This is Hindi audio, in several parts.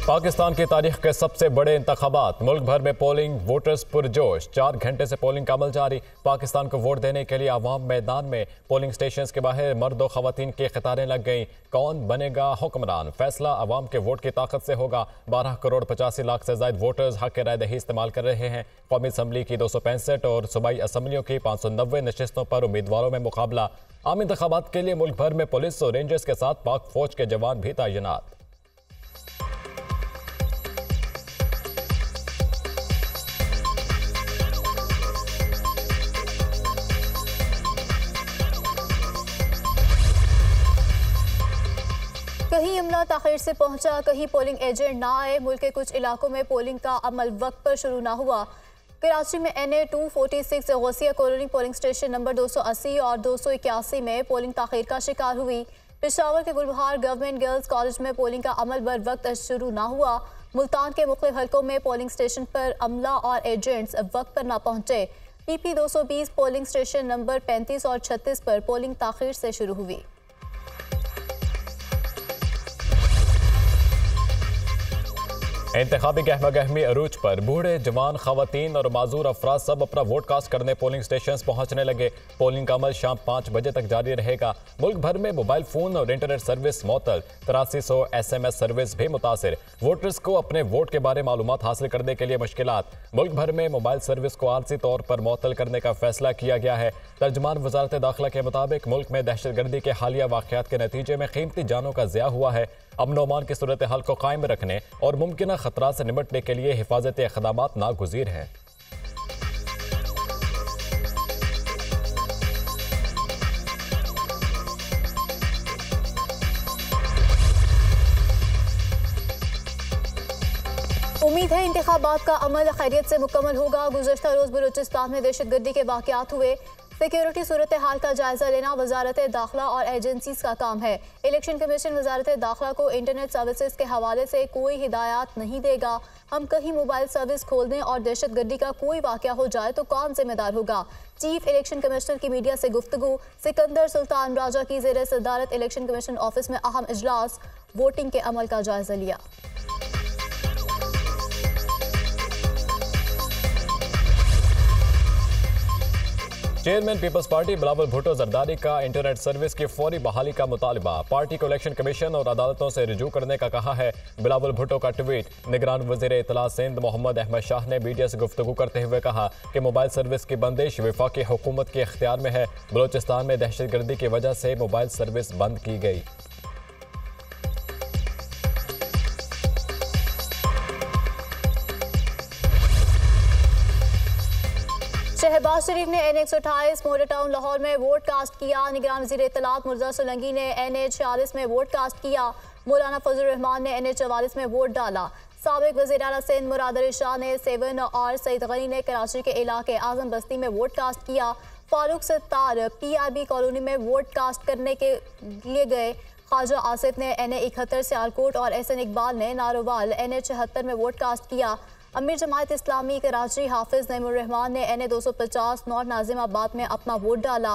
पाकिस्तान की तारीख के सबसे बड़े इंतखाबात, मुल्क भर में पोलिंग, वोटर्स पुरजोश। 4 घंटे से पोलिंग का अमल जारी। पाकिस्तान को वोट देने के लिए आवाम मैदान में। पोलिंग स्टेशन के बाहर मर्द और खवातीन की कतारें लग गईं। कौन बनेगा हुक्मरान, फैसला आवाम के वोट की ताकत से होगा। 12 करोड़ 85 लाख से ज्यादा वोटर्स हक राय दही इस्तेमाल कर रहे हैं। कौमी असम्बली की 265 और सूबाई असम्बलियों की 590 नशिस्तों पर उम्मीदवारों में मुकाबला। आम इंतखाबात के लिए मुल्क भर में पुलिस और रेंजर्स के साथ पाक फौज के जवान भी तैनात। कहीं अमला ताखिर से पहुंचा, कहीं पोलिंग एजेंट ना आए। मुल्क के कुछ इलाकों में पोलिंग का अमल वक्त पर शुरू ना हुआ। कराची में NA 246 Ghausia colony polling station number 280 और 281 में पोलिंग ताखिर का शिकार हुई। पेशावर के गुलबहार गवर्नमेंट गर्ल्स कॉलेज में पोलिंग का अमल बर वक्त शुरू ना हुआ। मुल्तान के मुख्तलिफ हलकों में पोलिंग स्टेशन पर अमला और एजेंट्स वक्त पर ना पहुंचे। PP 220 पोलिंग स्टेशन नंबर 35 और 36 पर पोलिंग ताखिर से शुरू हुई। इंतखाबी गहमा गहमी अरूज पर बूढ़े, जवान, खवातीन और माजूर अफराद सब अपना वोट कास्ट करने पोलिंग स्टेशन पहुंचने लगे। पोलिंग का अमल शाम 5 बजे तक जारी रहेगा। मुल्क भर में मोबाइल फोन और इंटरनेट सर्विस मअतल। 8300 SMS सर्विस भी मुतासिर। वोटर्स को अपने वोट के बारे मालूमात हासिल करने के लिए मुश्किलात। मुल्क भर में मोबाइल सर्विस को आरजी तौर पर मअतल करने का फैसला किया गया है। तर्जुमान वजारत दाखिला के मुताबिक मुल्क में दहशतगर्दी के हालिया वाक़यात के नतीजे में कीमती जानों का ज़िया हुआ है। अमन और अमान की सूरत हाल को कायम रखने और मुमकिन खतरा से निपटने के लिए हिफाजती इक़दामात नागुज़ीर हैं। उम्मीद है इंतखाबात का अमल खैरियत से मुकम्मल होगा। गुज़श्ता रोज़ बलूचिस्तान में दहशतगर्दी के वाक़यात हुए। सिक्योरिटी सूरत हाल का जायजा लेना वजारत दाखिला और एजेंसीज का काम है। इलेक्शन कमीशन वजारत दाखिला को इंटरनेट सर्विसेज के हवाले से कोई हिदायत नहीं देगा। हम कहीं मोबाइल सर्विस खोल दें और दहशतगर्दी का कोई वाक़या हो जाए तो कौन जिम्मेदार होगा। चीफ इलेक्शन कमिश्नर की मीडिया से गुफ्तगू। सिकंदर सुल्तान राजा की ज़ेर सदारत इलेक्शन कमीशन ऑफिस में अहम इजलास। वोटिंग के अमल का जायजा लिया। चेयरमैन पीपल्स पार्टी बिलावल भुट्टो जरदारी का इंटरनेट सर्विस की फौरी बहाली का मुतालबा। पार्टी को इलेक्शन कमीशन और अदालतों से रुजू करने का कहा है। बिलावल भुट्टो का ट्वीट। निगरान वज़ीर इत्तला सिंध मोहम्मद अहमद शाह ने मीडिया से गुफ्तगू करते हुए कहा कि मोबाइल सर्विस की बंदिश वफाकी हुकूमत के इख्तियार में है। बलोचिस्तान में दहशतगर्दी की वजह से मोबाइल सर्विस बंद की गई। शहबाज शरीफ ने NA 128 मॉडल टाउन लाहौर में वोट कास्ट किया। निगरान वज़ीर इत्तलात मुर्तज़ा सोलंकी ने NA 46 में वोट कास्ट किया। मौलाना फजल रहमान ने NA 44 में वोट डाला। साबिक वज़ीर आला सिंध मुराद अली शाह ने 7 और सईद गनी ने कराची के इलाके आजम बस्ती में वोट कास्ट किया। फारूक सत्तार PIB कॉलोनी में वोट कास्ट करने के लिए गए। ख्वाजा आसिफ ने NA 71 सियालकोट और SN इकबाल ने नारोवाल NA 76 में वोट कास्ट किया। अमीर जमात इस्लामी कराची हाफिज नईमुर रहमान ने NA 250 नॉर्थ नाजिमाबाद में अपना वोट डाला।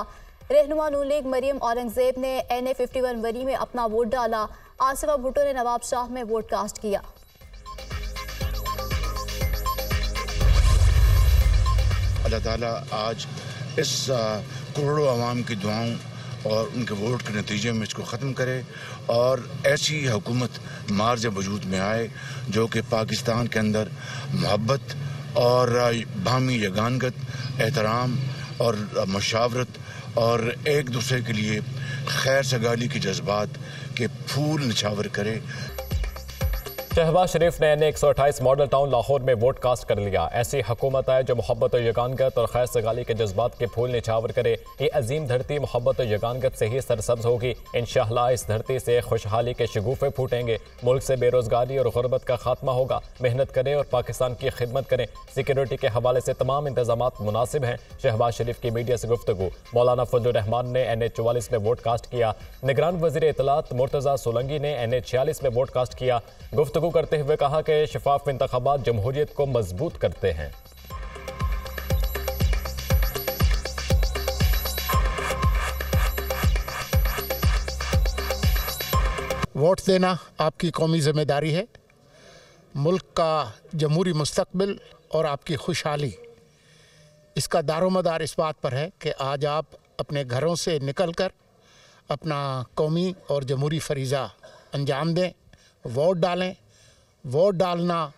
रहनुमा नून लीग मरियम औरंगजेब ने NA 51 वरी में अपना वोट डाला। आसिफा भुट्टो ने नवाब शाह में वोट कास्ट किया। अल्लाह ताला आज इस करोड़ों आवाम की दुआओं और उनके वोट के नतीजे में इसको ख़त्म करे और ऐसी हुकूमत मार्ज वजूद में आए जो कि पाकिस्तान के अंदर मोहब्बत और बाहमी यगानगत, एहतराम और मशावरत और एक दूसरे के लिए खैर सगाली के जज्बात के फूल निछावर करे। शहबाज शरीफ ने NA 128 मॉडल टाउन लाहौर में वोट कास्ट कर लिया। ऐसी हुकूमत है जो मोहब्बत और यगानगत और खैर सगाली के जज्बात के फूल निछावर करे। ये अजीम धरती मोहब्बत और यगानगत से ही सरसब्ज होगी। इंशाअल्लाह इस धरती से खुशहाली के शगुफे फूटेंगे। मुल्क से बेरोजगारी और गुर्बत का खात्मा होगा। मेहनत करें और पाकिस्तान की खिदमत करें। सिक्योरिटी के हवाले से तमाम इंतजामात मुनासिब हैं। शहबाज शरीफ की मीडिया से गुफ्तगू। मौलाना फजल रहमान ने NA 44 में वोट कास्ट किया। निगरान वज़ीर इत्तलात मुर्तज़ा सोलंकी ने NA 46 में वोट कास्ट किया। गुफ्तगू करते हुए कहा कि शफाफ इंतखाबात जमहूरियत को मजबूत करते हैं। वोट देना आपकी कौमी जिम्मेदारी है मुल्क का जमहूरी मुस्तकबिल और आपकी खुशहाली, इसका दारोमदार इस बात पर है कि आज आप अपने घरों से निकलकर अपना कौमी और जमहूरी फरीज़ा अंजाम दें, वोट डालें। वोट डालना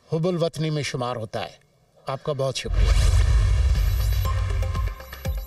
हुब्बुल वतनी में शुमार होता है। आपका बहुत शुक्रिया।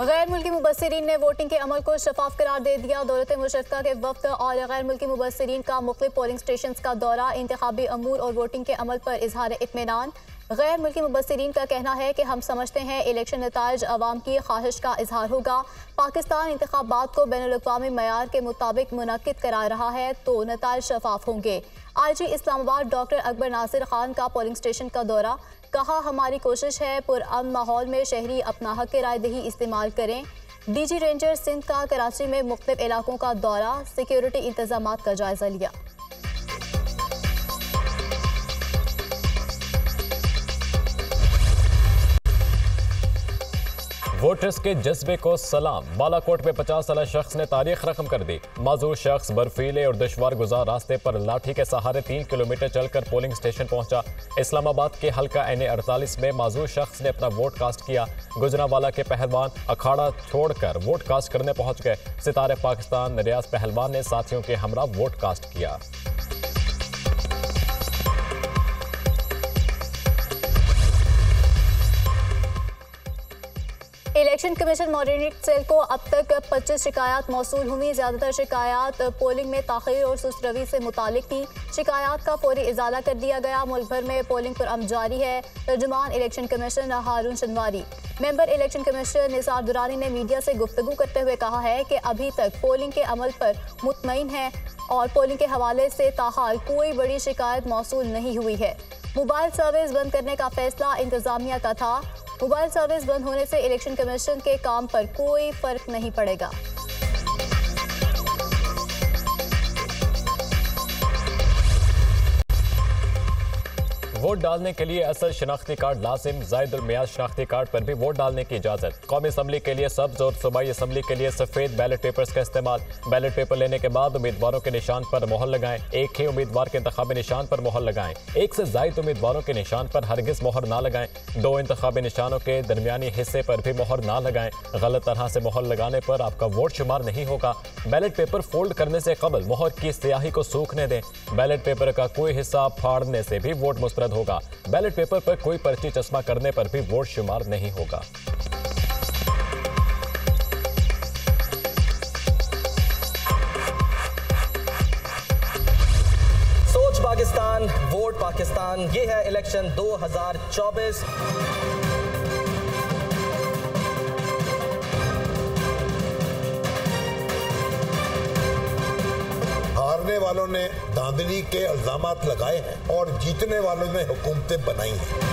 गैर मुल्की मुबस्सिरीन ने वोटिंग के अमल को शफाफ करार दे दिया। दौलत मुशतरका के वफ्द और गैर मुल्की मुबस्सिरीन का मुख्तलिफ पोलिंग स्टेशन का दौरा, इंतखाबी अमूर और वोटिंग के अमल पर इजहार इत्मीनान। गैर मुल्की मुबस्सिरीन का कहना है कि हम समझते हैं इलेक्शन नताइज अवाम की ख्वाहिश का इजहार होगा। पाकिस्तान इंतखाबात को बैनुल-अक़वामी मयार के मुताबिक मुनक्किद करा रहा है तो नताइज शफाफ होंगे। IG इस्लामाबाद डॉक्टर अकबर नासिर खान का पोलिंग स्टेशन का दौरा, कहा हमारी कोशिश है पुरअमन माहौल में शहरी अपना हक राय दही इस्तेमाल करें। DG रेंजर सिंध का कराची में मुख्तलिफ इलाकों का दौरा, सिक्योरिटी इंतजामात का जायजा लिया। वोटर्स के जज्बे को सलाम। बालाकोट में 50 साल शख्स ने तारीख रकम कर दी। माजूर शख्स बर्फीले और दुश्वार गुजार रास्ते पर लाठी के सहारे 3 किलोमीटर चलकर पोलिंग स्टेशन पहुंचा। इस्लामाबाद के हल्का NA48 में माजूर शख्स ने अपना वोट कास्ट किया। गुजरांवाला के पहलवान अखाड़ा छोड़कर वोट कास्ट करने पहुंच गए। सितारे पाकिस्तान रियाज पहलवान ने साथियों के हमरा वोट कास्ट किया। इलेक्शन कमीशन मॉनिटरिंग सेल को अब तक 25 शिकायत मौसूल हुई। ज़्यादातर शिकायत पोलिंग में ताख़ीर और सुस्त रवी से मुतालिक थी। शिकायत का फौरी इजाला कर दिया गया। मुल्क भर में पोलिंग पर अमल जारी है। तर्जुमान election commission Haroon Shinwari, member election commission Nisar Durrani ने मीडिया से गुफ्तगू करते हुए कहा है कि अभी तक पोलिंग के अमल पर मुतमईन है और पोलिंग के हवाले से ताहाल कोई बड़ी शिकायत मौसूल नहीं हुई है। मोबाइल सर्विस बंद करने का फैसला इंतजामिया का था। मोबाइल सर्विस बंद होने से इलेक्शन कमीशन के काम पर कोई फर्क नहीं पड़ेगा। वोट डालने के लिए असल शनाख्ती कार्ड लाजिम। ज़ायदुल मियाद शनाख्ती कार्ड पर भी वोट डालने की इजाज़त। कौमी असम्बली के लिए सब्ज़ और सूबाई असम्बली के लिए सफ़ेद बैलेट पेपर्स का इस्तेमाल। बैलेट पेपर लेने के बाद उम्मीदवारों के निशान पर मोहर लगाएं। एक ही उम्मीदवार के इंतखाबी निशान पर मोहर लगाएं। एक से ज़ायद उम्मीदवारों के निशान पर हरगिज़ मोहर ना लगाएं। 2 इंतखाबी निशानों के दरमियानी हिस्से पर भी मोहर ना लगाएं। गलत तरह से मोहर लगाने पर आपका वोट शुमार नहीं होगा। बैलेट पेपर फोल्ड करने से कबल मोहर की स्याही को सूखने दें। बैलेट पेपर का कोई हिस्सा फाड़ने से भी वोट मुस्तरद होगा। बैलेट पेपर पर कोई पर्ची चश्मा करने पर भी वोट शुमार नहीं होगा। सोच पाकिस्तान, वोट पाकिस्तान, ये है इलेक्शन 2024। हारने वालों ने धांधली के इल्जामात लगाए हैं और जीतने वालों ने हुकूमतें बनाई हैं।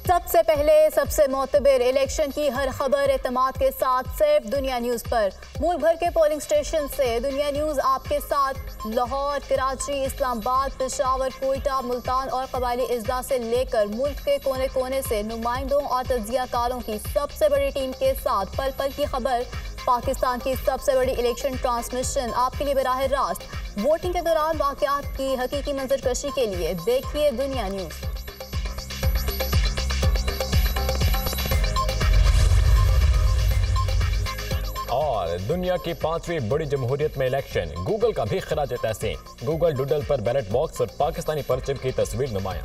सबसे पहले सबसे मोतबर इलेक्शन की हर खबर एतमाद के साथ सिर्फ दुनिया न्यूज पर। मुल्क भर के पोलिंग स्टेशन से दुनिया न्यूज आपके साथ। लाहौर, कराची, इस्लामाबाद, पेशावर, कोयटा, मुल्तान और कबायली अजला से लेकर मुल्क के कोने कोने से नुमाइंदों और तज्जियाकारों की सबसे बड़ी टीम के साथ पल पल की खबर। पाकिस्तान की सबसे बड़ी इलेक्शन ट्रांसमिशन आपके लिए बराह रास्त। वोटिंग के दौरान वाकयात की हकीकी मंजरकशी के लिए देखिए दुनिया न्यूज। और दुनिया की 5वीं बड़ी जमहूरियत में इलेक्शन, गूगल का भी खिराज तहसीन। गूगल डूडल पर बैलेट बॉक्स और पाकिस्तानी परचम की तस्वीर नुमाया।